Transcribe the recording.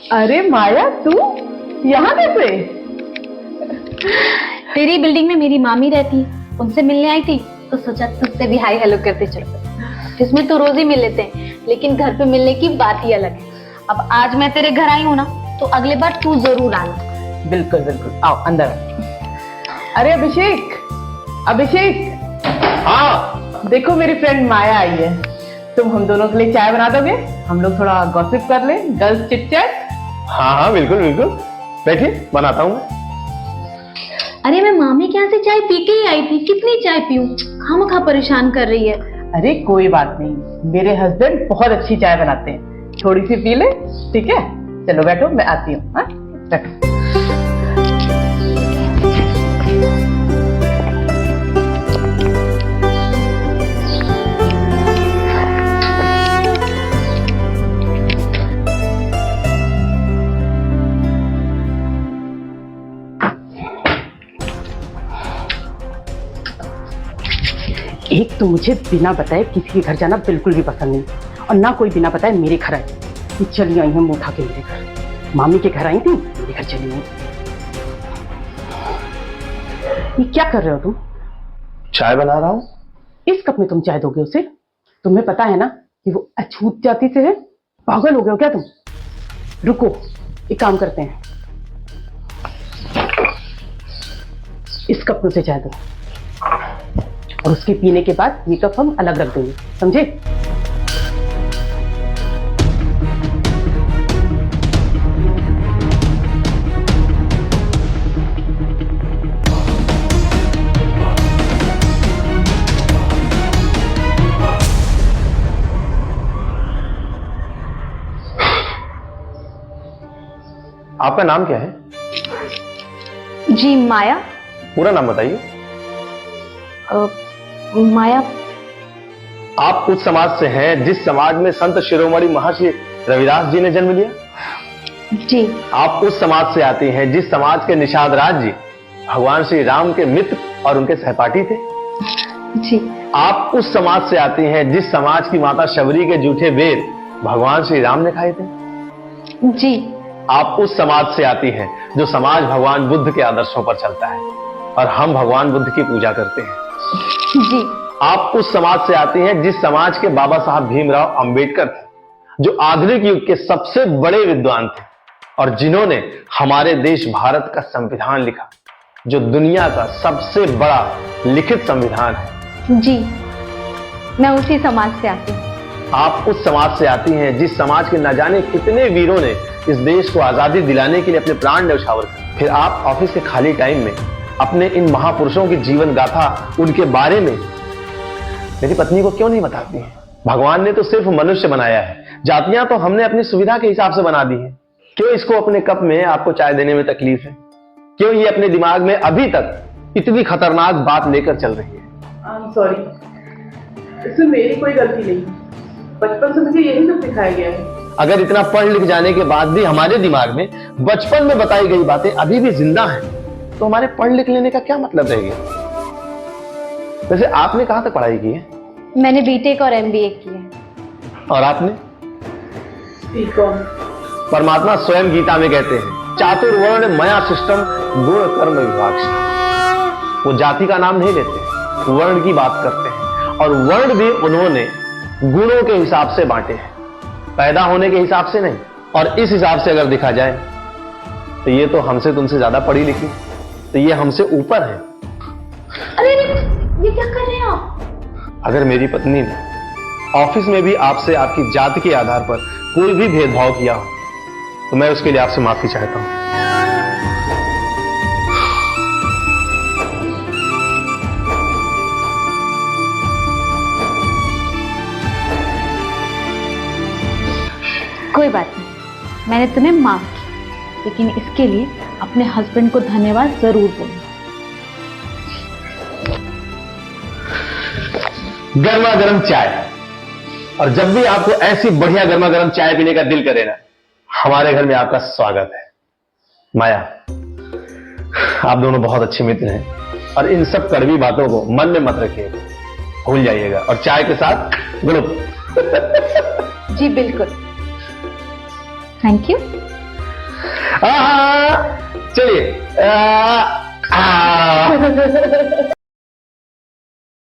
अरे माया, तू यहाँ कैसे? तेरी बिल्डिंग में मेरी मामी रहती, उनसे मिलने आई थी तो सोचा तुझसे भी हाय हेलो करते चलो। इसमें तो रोज ही मिल लेते हैं, लेकिन घर पे मिलने की बात ही अलग है। अब आज मैं तेरे घर आई हूँ ना, तो अगले बार तू जरूर आना। बिल्कुल बिल्कुल, आओ अंदर आओ। अरे अभिषेक, अभिषेक। हाँ देखो मेरी फ्रेंड माया आई है, तुम हम दोनों के लिए चाय बना दोगे? हम लोग थोड़ा गॉसिप कर ले, गर्ल्स चिट चैट। हाँ बिल्कुल बिल्कुल, बैठिए बनाता हूँ। अरे मैं मामी के यहाँ से चाय पी के ही आई थी, कितनी चाय पीऊं? खामखा परेशान कर रही है। अरे कोई बात नहीं, मेरे हस्बैंड बहुत अच्छी चाय बनाते हैं, थोड़ी सी पी ले, ठीक है? चलो बैठो, मैं आती हूँ। हाँ बैठो। एक तो मुझे बिना बताए किसी के घर जाना बिल्कुल भी पसंद नहीं, और ना कोई बिना बताए मेरे घर आए। ये चली आई है मुंह उठा के मेरे घर, मामी के घर आई थी, मेरे घर चली आई। ये क्या कर रहे हो तुम? चाय बना रहा हूँ। इस कप में तुम चाय दोगे उसे? तुम्हें पता है ना कि वो अछूत जाति से है। पागल हो गए हो क्या तुम? रुको, एक काम करते हैं, इस कप में उसे चाय दो, और उसके पीने के बाद ये कप हम अलग रख देंगे, समझे? आपका नाम क्या है? जी माया। पूरा नाम बताइए। माया। आप उस समाज से हैं जिस समाज में संत शिरोमणि महर्षि रविदास जी ने जन्म लिया? जी। आप उस समाज से आती हैं जिस समाज के निषाद राज जी भगवान श्री राम के मित्र और उनके सहपाठी थे? जी। आप उस समाज से आती हैं जिस समाज की माता शबरी के जूठे बेर भगवान श्री राम ने खाए थे? जी। आप उस समाज से आती हैं जो समाज भगवान बुद्ध के आदर्शों पर चलता है, और हम भगवान बुद्ध की पूजा करते हैं। जी। आप उस समाज से आती हैं जिस समाज के बाबा साहब भीमराव अंबेडकर थे, जो आधुनिक युग के सबसे बड़े विद्वान थे और जिन्होंने हमारे देश भारत का संविधान लिखा, जो दुनिया का सबसे बड़ा लिखित संविधान है। जी, मैं उसी समाज से आती हूँ। आप उस समाज से आती हैं जिस समाज के न जाने कितने वीरों ने इस देश को आजादी दिलाने के लिए अपने प्राण न्यौछावर किए। फिर आप ऑफिस के खाली टाइम में अपने इन महापुरुषों की जीवन गाथा, उनके बारे में मेरी पत्नी को क्यों नहीं बताती हैं? भगवान ने तो सिर्फ मनुष्य बनाया है, जातियां तो हमने अपनी सुविधा के हिसाब से बना दी है। क्यों इसको अपने कप में आपको चाय देने में तकलीफ है? क्यों ये अपने दिमाग में अभी तक इतनी खतरनाक बात लेकर चल रही है? सॉरी, इसमें मेरी कोई गलती नहीं, बचपन से मुझे यही सब सिखाया गया है। अगर इतना पढ़ लिख जाने के बाद भी हमारे दिमाग में बचपन में बताई गई बातें अभी भी जिंदा हैं, तो हमारे पढ़ लिख लेने का क्या मतलब रह गया? वैसे आपने कहां तक पढ़ाई की है? मैंने बीटेक और एमबीए की है। और आपने? बीकॉम। परमात्मा स्वयं गीता में कहते हैं, चातुर्वर्ण मया सिस्टम गुण कर्म विभाग। वो जाति का नाम नहीं लेते, वर्ण की बात करते हैं, और वर्ण भी उन्होंने गुणों के हिसाब से बांटे हैं, पैदा होने के हिसाब से नहीं। और इस हिसाब से अगर देखा जाए तो ये तो हमसे तुमसे ज्यादा पढ़ी लिखी, तो ये हमसे ऊपर है। अरे ये क्या कर रहे हैं आप? अगर मेरी पत्नी ने ऑफिस में भी आपसे आपकी जाति के आधार पर कोई भी भेदभाव किया हो, तो मैं उसके लिए आपसे माफी चाहता हूं। कोई बात नहीं, मैंने तुम्हें माफ किया, लेकिन इसके लिए अपने हस्बैंड को धन्यवाद जरूर बोलना। गर्मा गर्म चाय, और जब भी आपको ऐसी बढ़िया गर्मा गर्म चाय पीने का दिल करे ना, हमारे घर में आपका स्वागत है। माया, आप दोनों बहुत अच्छे मित्र हैं, और इन सब कड़वी बातों को मन में मत रखिएगा, भूल जाइएगा, और चाय के साथ गुड़। जी बिल्कुल। Thank you. चलिए